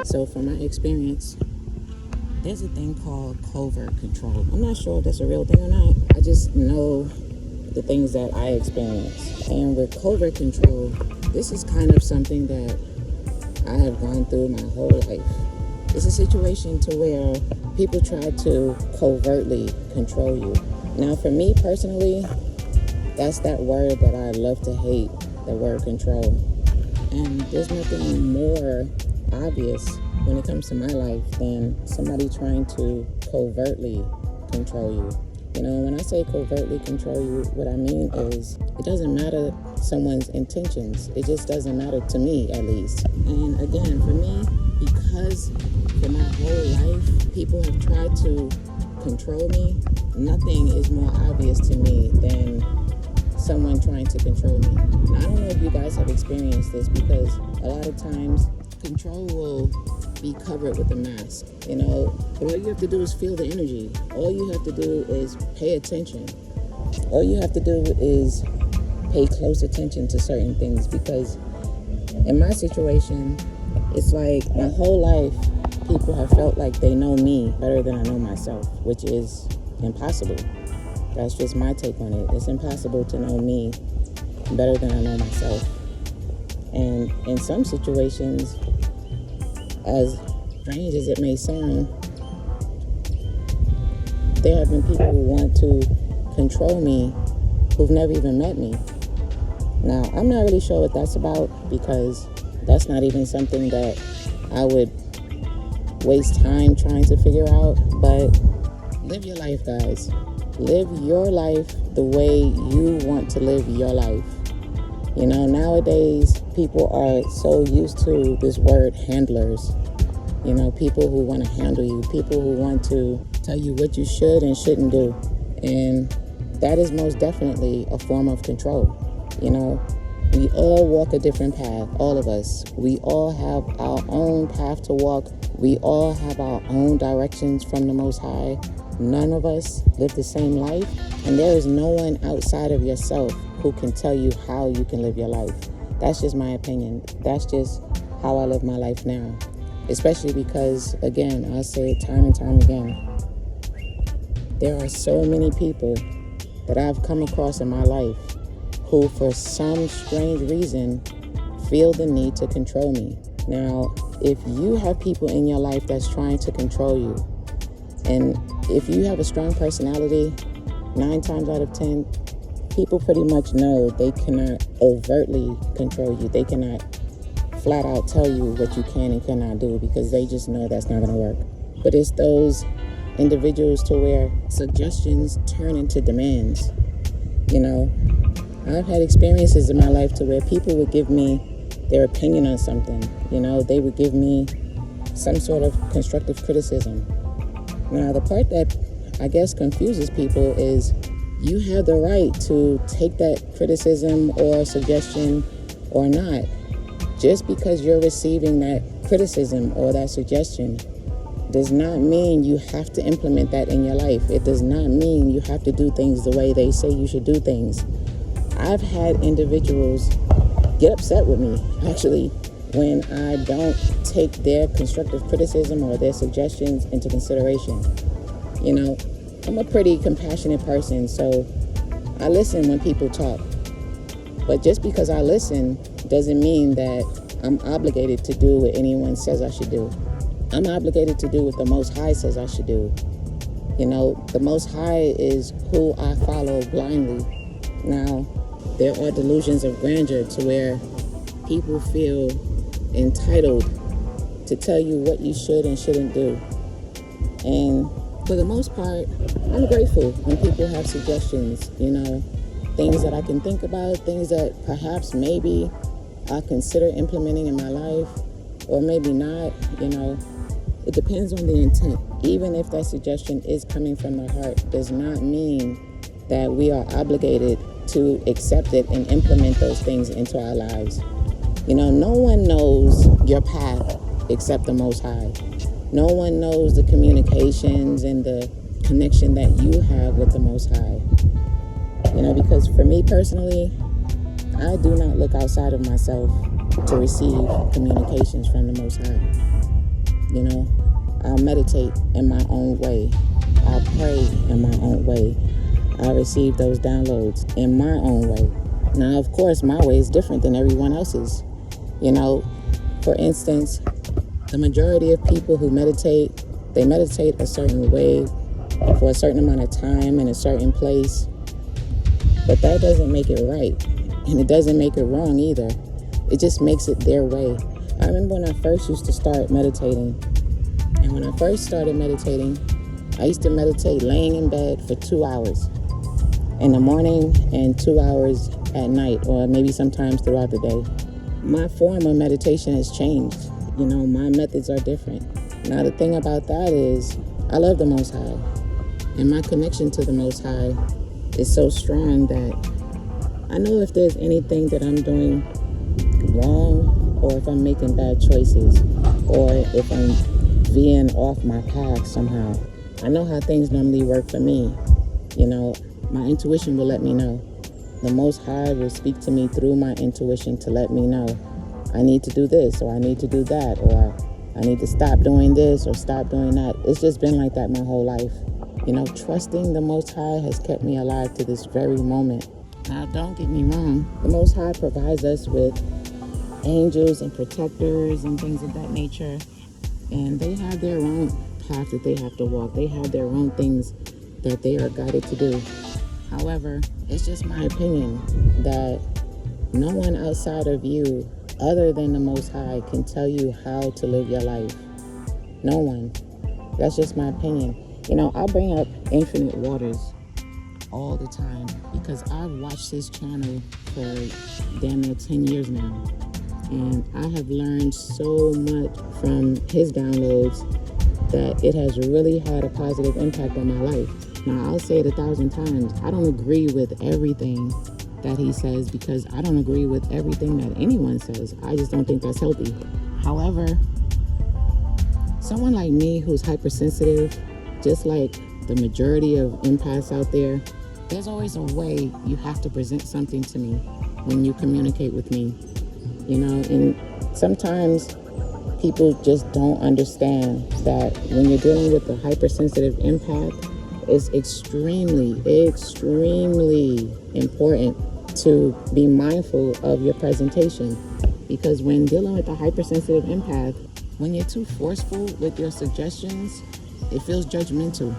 So from my experience, there's a thing called covert control. I'm not sure if that's a real thing or not. I just know the things that I experience. And with covert control, this is kind of something that I have gone through my whole life. It's a situation to where people try to covertly control you. Now, for me personally, that's that word that I love to hate, the word control. And there's nothing more obvious when it comes to my life than somebody trying to covertly control you. You know, when I say covertly control you, what I mean is it doesn't matter someone's intentions. It just doesn't matter to me, at least. And again, for me, because for my whole life, people have tried to control me, nothing is more obvious to me than someone trying to control me. Now, I don't know if you guys have experienced this, because a lot of times control will be covered with a mask. You know, all you have to do is feel the energy. All you have to do is pay attention. All you have to do is pay close attention to certain things, because in my situation, it's like my whole life, people have felt like they know me better than I know myself, which is impossible. That's just my take on it. It's impossible to know me better than I know myself. And in some situations, as strange as it may sound, there have been people who want to control me who've never even met me. Now, I'm not really sure what that's about, because that's not even something that I would waste time trying to figure out. But live your life, guys. Live your life the way you want to live your life. You know, nowadays, people are so used to this word handlers. You know, people who want to handle you, people who want to tell you what you should and shouldn't do. And that is most definitely a form of control. You know, we all walk a different path, all of us. We all have our own path to walk. We all have our own directions from the Most High. None of us live the same life, and there is no one outside of yourself who can tell you how you can live your life. That's just my opinion. That's just how I live my life now. Especially because, again, I say it time and time again, there are so many people that I've come across in my life who, for some strange reason, feel the need to control me. Now, if you have people in your life that's trying to control you, and if you have a strong personality, 9 times out of 10, people pretty much know they cannot overtly control you. They cannot flat out tell you what you can and cannot do, because they just know that's not going to work. But it's those individuals to where suggestions turn into demands. You know, I've had experiences in my life to where people would give me their opinion on something. You know, they would give me some sort of constructive criticism. Now, the part that I guess confuses people is you have the right to take that criticism or suggestion or not. Just because you're receiving that criticism or that suggestion does not mean you have to implement that in your life. It does not mean you have to do things the way they say you should do things. I've had individuals get upset with me, actually, when I don't take their constructive criticism or their suggestions into consideration. You know, I'm a pretty compassionate person, so I listen when people talk. But just because I listen doesn't mean that I'm obligated to do what anyone says I should do. I'm obligated to do what the Most High says I should do. You know, the Most High is who I follow blindly. Now, there are delusions of grandeur to where people feel entitled to tell you what you should and shouldn't do. And for the most part, I'm grateful when people have suggestions, you know, things that I can think about, things that perhaps maybe I'll consider implementing in my life, or maybe not. You know, it depends on the intent. Even if that suggestion is coming from the heart, does not mean that we are obligated to accept it and implement those things into our lives. You know, no one knows your path except the Most High. No one knows the communications and the connection that you have with the Most High. You know, because for me personally, I do not look outside of myself to receive communications from the Most High. You know, I'll meditate in my own way. I'll pray in my own way. I receive those downloads in my own way. Now, of course, my way is different than everyone else's. You know, for instance, the majority of people who meditate, they meditate a certain way for a certain amount of time in a certain place. But that doesn't make it right. And it doesn't make it wrong either. It just makes it their way. I remember when I first used to start meditating. And when I first started meditating, I used to meditate laying in bed for 2 hours in the morning and 2 hours at night, or maybe sometimes throughout the day. My form of meditation has changed. You know, my methods are different. Now, the thing about that is I love the Most High. And my connection to the Most High is so strong that I know if there's anything that I'm doing wrong, or if I'm making bad choices, or if I'm veering off my path somehow. I know how things normally work for me. You know, my intuition will let me know. The Most High will speak to me through my intuition to let me know I need to do this, or I need to do that, or I need to stop doing this or stop doing that. It's just been like that my whole life. You know, trusting the Most High has kept me alive to this very moment. Now, don't get me wrong. The Most High provides us with angels and protectors and things of that nature. And they have their own path that they have to walk. They have their own things that they are guided to do. However, it's just my opinion that no one outside of you, other than the Most High, can tell you how to live your life. No one. That's just my opinion. You know, I bring up Infinite Waters all the time because I've watched his channel for damn near 10 years now. And I have learned so much from his downloads that it has really had a positive impact on my life. Now, I'll say it 1,000 times. I don't agree with everything that he says because I don't agree with everything that anyone says. I just don't think that's healthy. However, someone like me who's hypersensitive, just like the majority of empaths out there, there's always a way you have to present something to me when you communicate with me. You know, and sometimes people just don't understand that when you're dealing with a hypersensitive empath, it's extremely, extremely important to be mindful of your presentation. Because when dealing with a hypersensitive empath, when you're too forceful with your suggestions, it feels judgmental.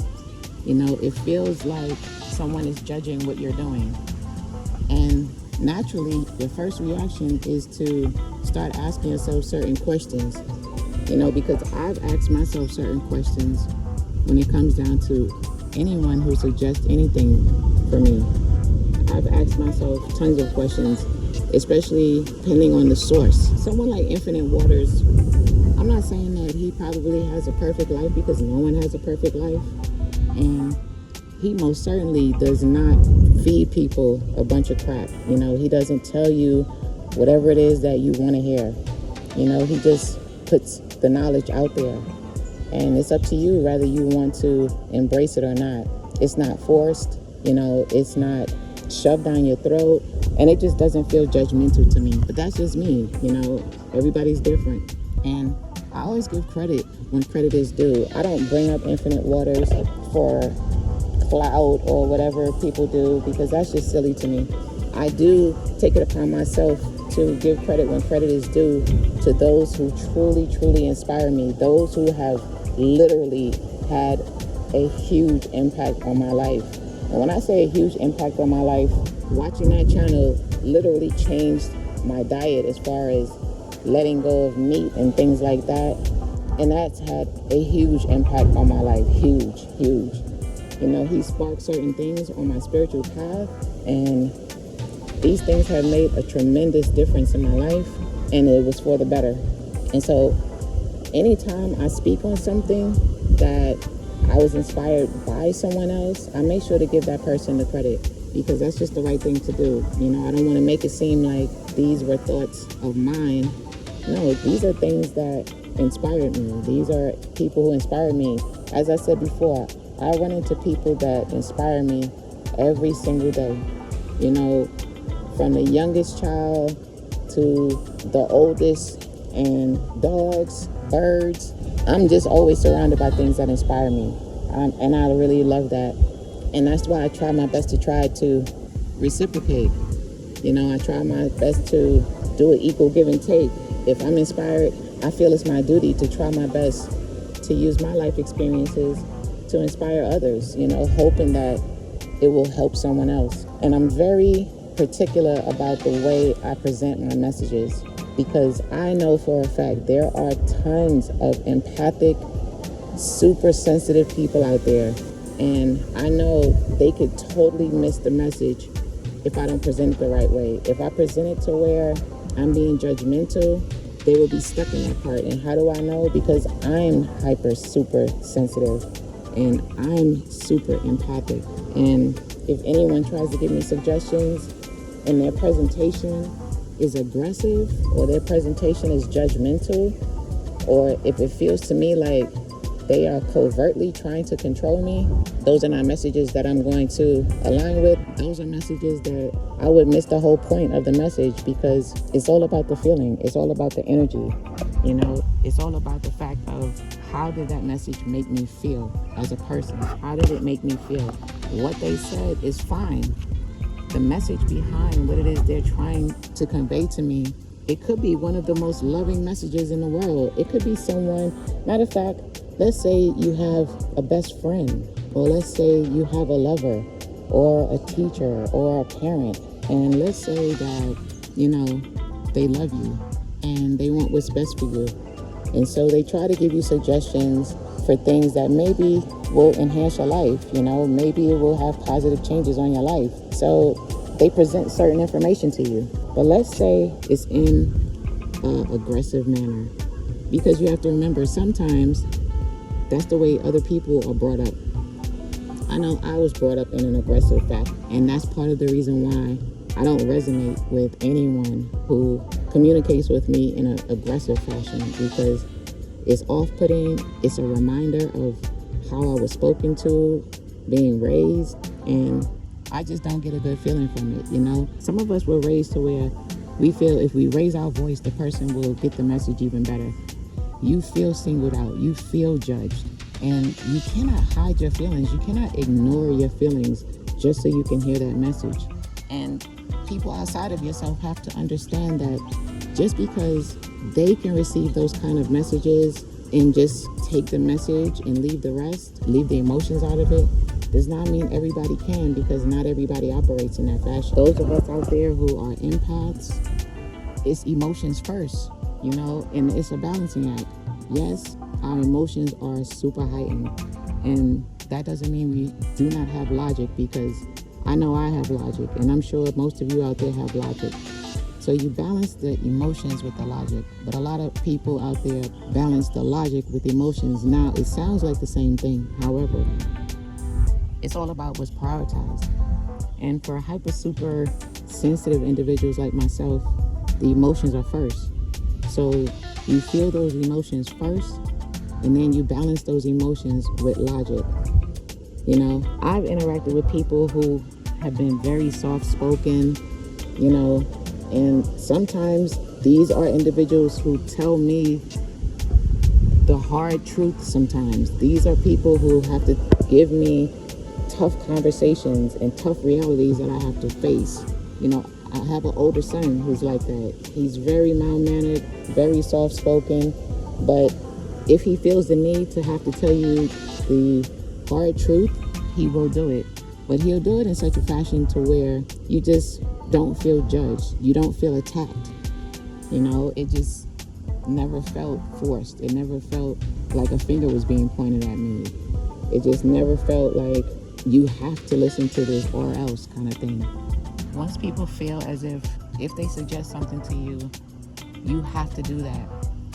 You know, it feels like someone is judging what you're doing. And naturally, your first reaction is to start asking yourself certain questions. You know, because I've asked myself certain questions when it comes down to anyone who suggests anything for me. I've asked myself tons of questions, especially depending on the source. Someone like Infinite Waters, I'm not saying that he probably has a perfect life because no one has a perfect life. And he most certainly does not feed people a bunch of crap. You know, he doesn't tell you whatever it is that you want to hear. You know, he just puts the knowledge out there. And it's up to you whether you want to embrace it or not. It's not forced, you know, it's not shoved down your throat, and it just doesn't feel judgmental to me. But that's just me, you know, everybody's different. And I always give credit when credit is due. I don't bring up Infinite Waters for clout or whatever people do because that's just silly to me. I do take it upon myself to give credit when credit is due to those who truly, truly inspire me, those who have literally had a huge impact on my life. And when I say a huge impact on my life, watching that channel literally changed my diet as far as letting go of meat and things like that. And that's had a huge impact on my life. Huge, huge. You know, he sparked certain things on my spiritual path, and these things have made a tremendous difference in my life, and it was for the better. And so anytime I speak on something that I was inspired by someone else, I make sure to give that person the credit because that's just the right thing to do. You know, I don't want to make it seem like these were thoughts of mine. No, these are things that inspired me. These are people who inspired me. As I said before, I run into people that inspire me every single day. You know, from the youngest child to the oldest, and dogs, birds, I'm just always surrounded by things that inspire me. And I really love that. And that's why I try my best to reciprocate. I try my best to do an equal give and take. If I'm inspired, I feel it's my duty to try my best to use my life experiences to inspire others, hoping that it will help someone else. And I'm very particular about the way I present my messages, because I know for a fact there are tons of empathic, super sensitive people out there. And I know they could totally miss the message if I don't present it the right way. If I present it to where I'm being judgmental, they will be stuck in that part. And how do I know? Because I'm hyper, super sensitive and I'm super empathic. And if anyone tries to give me suggestions and their presentation is aggressive or their presentation is judgmental, or if it feels to me like they are covertly trying to control me, those are not messages that I'm going to align with. Those are messages that I would miss the whole point of the message, because it's all about the feeling. It's all about the energy. It's all about the fact of how did that message make me feel as a person? How did it make me feel? What they said is fine. The message behind what it is they're trying to convey to me, it could be one of the most loving messages in the world. It could be someone, matter of fact, let's say you have a best friend, or let's say you have a lover, or a teacher, or a parent, and let's say that, they love you, and they want what's best for you. And so they try to give you suggestions for things that maybe will enhance your life, maybe it will have positive changes on your life. So they present certain information to you. But let's say it's in an aggressive manner, because you have to remember, sometimes that's the way other people are brought up. I know I was brought up in an aggressive fashion, and that's part of the reason why I don't resonate with anyone who communicates with me in an aggressive fashion, because it's off-putting. It's a reminder of how I was spoken to, being raised, and I just don't get a good feeling from it. Some of us were raised to where we feel if we raise our voice, the person will get the message even better. You feel singled out. You feel judged. And you cannot hide your feelings. You cannot ignore your feelings just so you can hear that message. And people outside of yourself have to understand that just because they can receive those kind of messages and just take the message and leave the rest, leave the emotions out of it, does not mean everybody can, because not everybody operates in that fashion. Those of us out there who are empaths, it's emotions first, and it's a balancing act. Yes, our emotions are super heightened, and that doesn't mean we do not have logic, because I know I have logic, and I'm sure most of you out there have logic. So you balance the emotions with the logic, but a lot of people out there balance the logic with emotions. Now, it sounds like the same thing. However, it's all about what's prioritized. And for hyper super sensitive individuals like myself, the emotions are first. So you feel those emotions first, and then you balance those emotions with logic. I've interacted with people who have been very soft-spoken, and sometimes these are individuals who tell me the hard truth sometimes. These are people who have to give me tough conversations and tough realities that I have to face. I have an older son who's like that. He's very mild-mannered, very soft-spoken, but if he feels the need to have to tell you the hard truth, he will do it. But he'll do it in such a fashion to where you just don't feel judged. You don't feel attacked. It just never felt forced. It never felt like a finger was being pointed at me. It just never felt like you have to listen to this or else kind of thing. Once people feel as if they suggest something to you, you have to do that.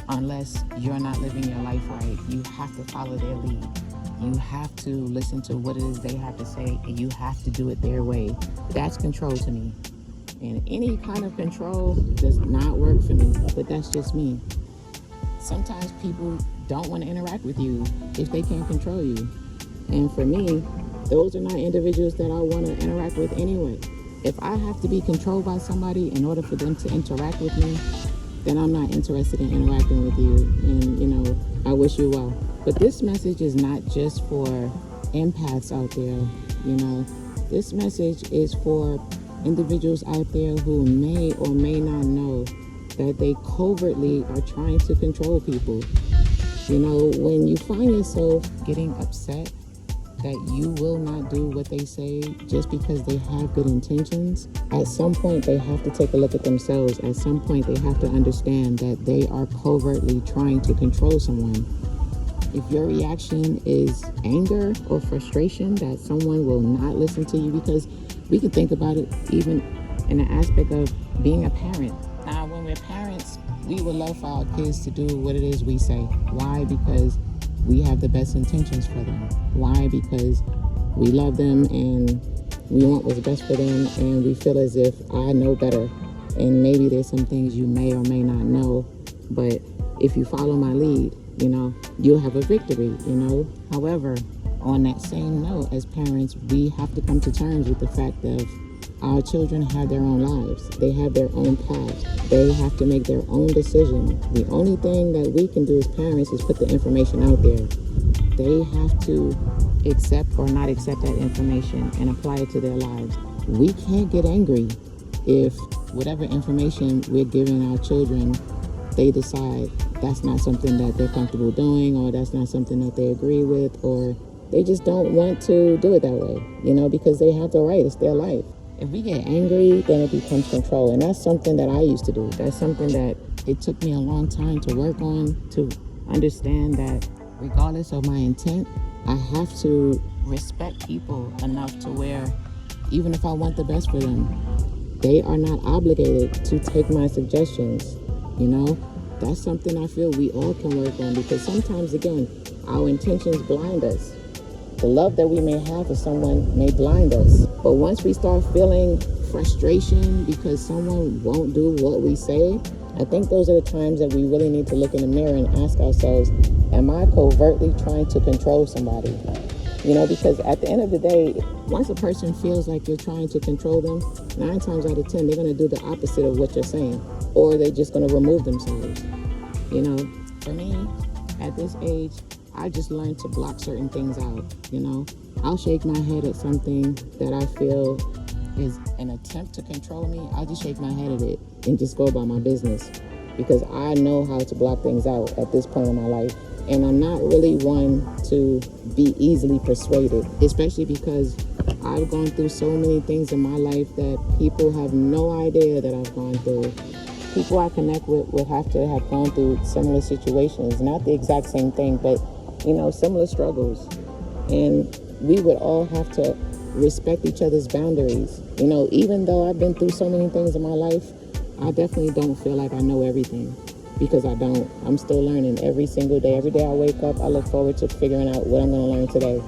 Unless you're not living your life right, you have to follow their lead. You have to listen to what it is they have to say, and you have to do it their way. That's control to me. And any kind of control does not work for me, but that's just me. Sometimes people don't want to interact with you if they can't control you. And for me, those are not individuals that I want to interact with anyway. If I have to be controlled by somebody in order for them to interact with me, then I'm not interested in interacting with you, and I wish you well. But this message is not just for empaths out there. This message is for individuals out there who may or may not know that they covertly are trying to control people. When you find yourself getting upset that you will not do what they say just because they have good intentions, at some point they have to take a look at themselves. At some point they have to understand that they are covertly trying to control someone. If your reaction is anger or frustration that someone will not listen to you, because we can think about it even in the aspect of being a parent. Now, when we're parents, we would love for our kids to do what it is we say. Why? Because we have the best intentions for them. Why? Because we love them and we want what's best for them, and we feel as if I know better. And maybe there's some things you may or may not know, but if you follow my lead, you'll have a victory, However, on that same note, as parents, we have to come to terms with the fact of our children have their own lives. They have their own path. They have to make their own decision. The only thing that we can do as parents is put the information out there. They have to accept or not accept that information and apply it to their lives. We can't get angry if whatever information we're giving our children, they decide that's not something that they're comfortable doing, or that's not something that they agree with, or they just don't want to do it that way, because they have the right. It's their life. If we get angry, then it becomes control. And that's something that I used to do. That's something that it took me a long time to work on, to understand that regardless of my intent, I have to respect people enough to where even if I want the best for them, they are not obligated to take my suggestions. That's something I feel we all can work on, because sometimes, again, our intentions blind us. The love that we may have for someone may blind us. But once we start feeling frustration because someone won't do what we say, I think those are the times that we really need to look in the mirror and ask ourselves, am I covertly trying to control somebody? Because at the end of the day, once a person feels like you're trying to control them, 9 times out of 10, they're going to do the opposite of what you're saying, or they're just going to remove themselves. For me, at this age, I just learned to block certain things out. I'll shake my head at something that I feel is an attempt to control me. I'll just shake my head at it and just go about my business, because I know how to block things out at this point in my life. And I'm not really one to be easily persuaded, especially because I've gone through so many things in my life that people have no idea that I've gone through. People I connect with would have to have gone through similar situations, not the exact same thing, but similar struggles. And we would all have to respect each other's boundaries. Even though I've been through so many things in my life, I definitely don't feel like I know everything, because I don't. I'm still learning every single day. Every day I wake up, I look forward to figuring out what I'm going to learn today.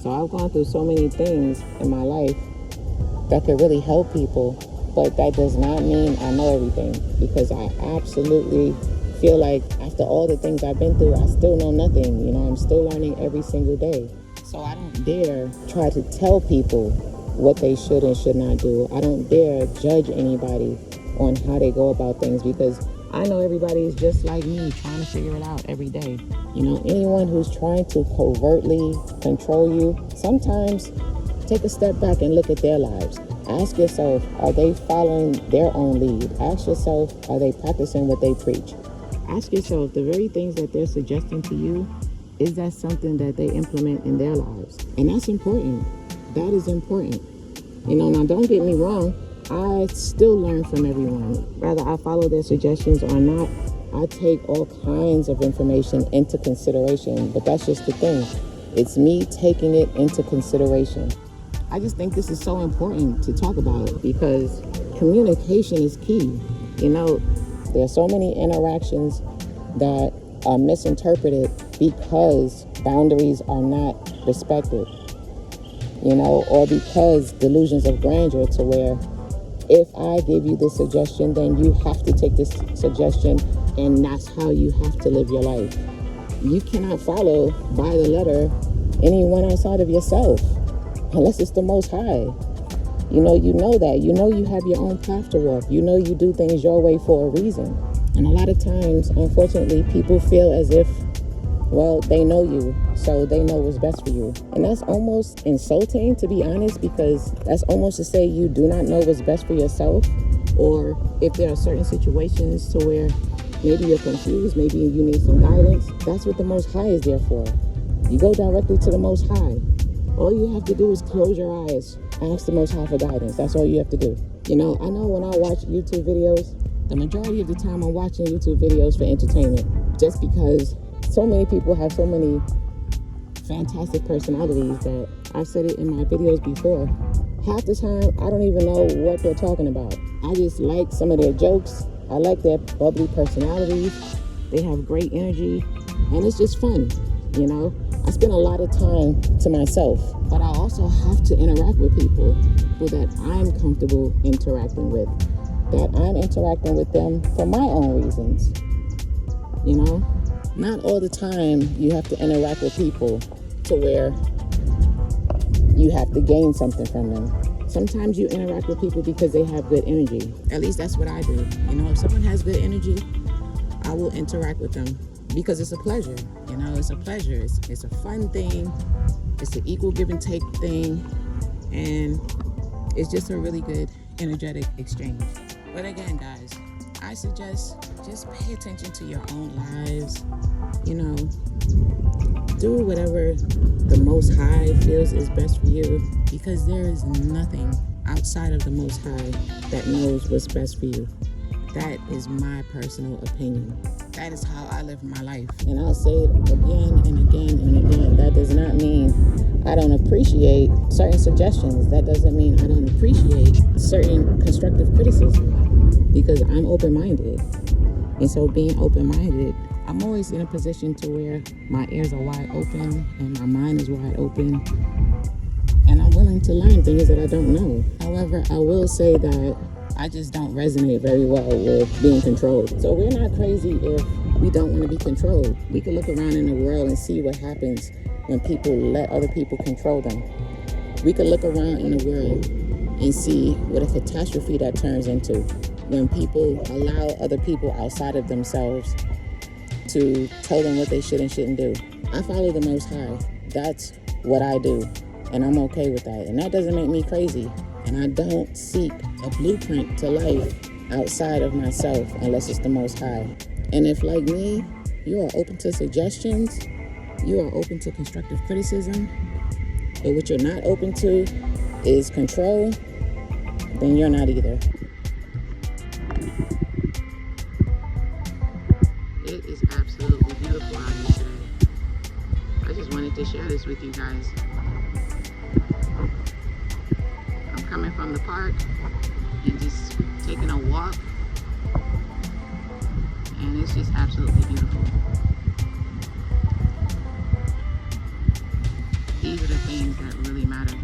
So I've gone through so many things in my life that could really help people, but that does not mean I know everything, because I absolutely feel like after all the things I've been through, I still know nothing. I'm still learning every single day. So I don't dare try to tell people what they should and should not do. I don't dare judge anybody on how they go about things, because I know everybody is just like me, trying to figure it out every day. Anyone who's trying to covertly control you, sometimes take a step back and look at their lives. Ask yourself, are they following their own lead? Ask yourself, are they practicing what they preach? Ask yourself, the very things that they're suggesting to you, is that something that they implement in their lives? And that's important. That is important. Now don't get me wrong, I still learn from everyone. Whether I follow their suggestions or not, I take all kinds of information into consideration. But that's just the thing. It's me taking it into consideration. I just think this is so important to talk about, because communication is key. There are so many interactions that are misinterpreted because boundaries are not respected, or because delusions of grandeur, to where if I give you this suggestion, then you have to take this suggestion, and that's how you have to live your life. You cannot follow by the letter anyone outside of yourself, unless it's the Most High. You know that. You have your own path to walk. You do things your way for a reason. And a lot of times, unfortunately, people feel as if, well, they know you, so they know what's best for you. And that's almost insulting, to be honest, because that's almost to say you do not know what's best for yourself. Or if there are certain situations to where maybe you're confused, maybe you need some guidance, that's what the Most High is there for. You go directly to the Most High. All you have to do is close your eyes, ask the Most High for guidance. That's all you have to do. You know, I know when I watch YouTube videos, the majority of the time I'm watching YouTube videos for entertainment, just because so many people have so many fantastic personalities that I've said it in my videos before. Half the time, I don't even know what they're talking about. I just like some of their jokes. I like their bubbly personalities. They have great energy, and it's just fun, you know? I spend a lot of time to myself, but I also have to interact with people that I'm comfortable interacting with, that I'm interacting with them for my own reasons, you know? Not all the time you have to interact with people to where you have to gain something from them. Sometimes you interact with people because they have good energy. At least that's what I do. You know, if someone has good energy, I will interact with them because it's a pleasure. You know, it's a pleasure. It's a fun thing. It's an equal give and take thing. And it's just a really good energetic exchange. But again, guys, I suggest just pay attention to your own lives. You know, do whatever the Most High feels is best for you, because there is nothing outside of the Most High that knows what's best for you. That is my personal opinion. That is how I live my life. And I'll say it again and again and again. That does not mean I don't appreciate certain suggestions. That doesn't mean I don't appreciate certain constructive criticism, because I'm open-minded. And so being open-minded, I'm always in a position to where my ears are wide open and my mind is wide open. And I'm willing to learn things that I don't know. However, I will say that I just don't resonate very well with being controlled. So we're not crazy if we don't want to be controlled. We can look around in the world and see what happens when people let other people control them. We can look around in the world and see what a catastrophe that turns into when people allow other people outside of themselves to tell them what they should and shouldn't do. I follow the Most High. That's what I do, and I'm okay with that. And that doesn't make me crazy. And I don't seek a blueprint to life outside of myself unless it's the Most High. And if, like me, you are open to suggestions, you are open to constructive criticism, but what you're not open to is control, then you're not either. It is absolutely beautiful out here today. I just wanted to share this with you guys. I'm coming from the park and just taking a walk, and it's just absolutely beautiful. These are the things that really matter.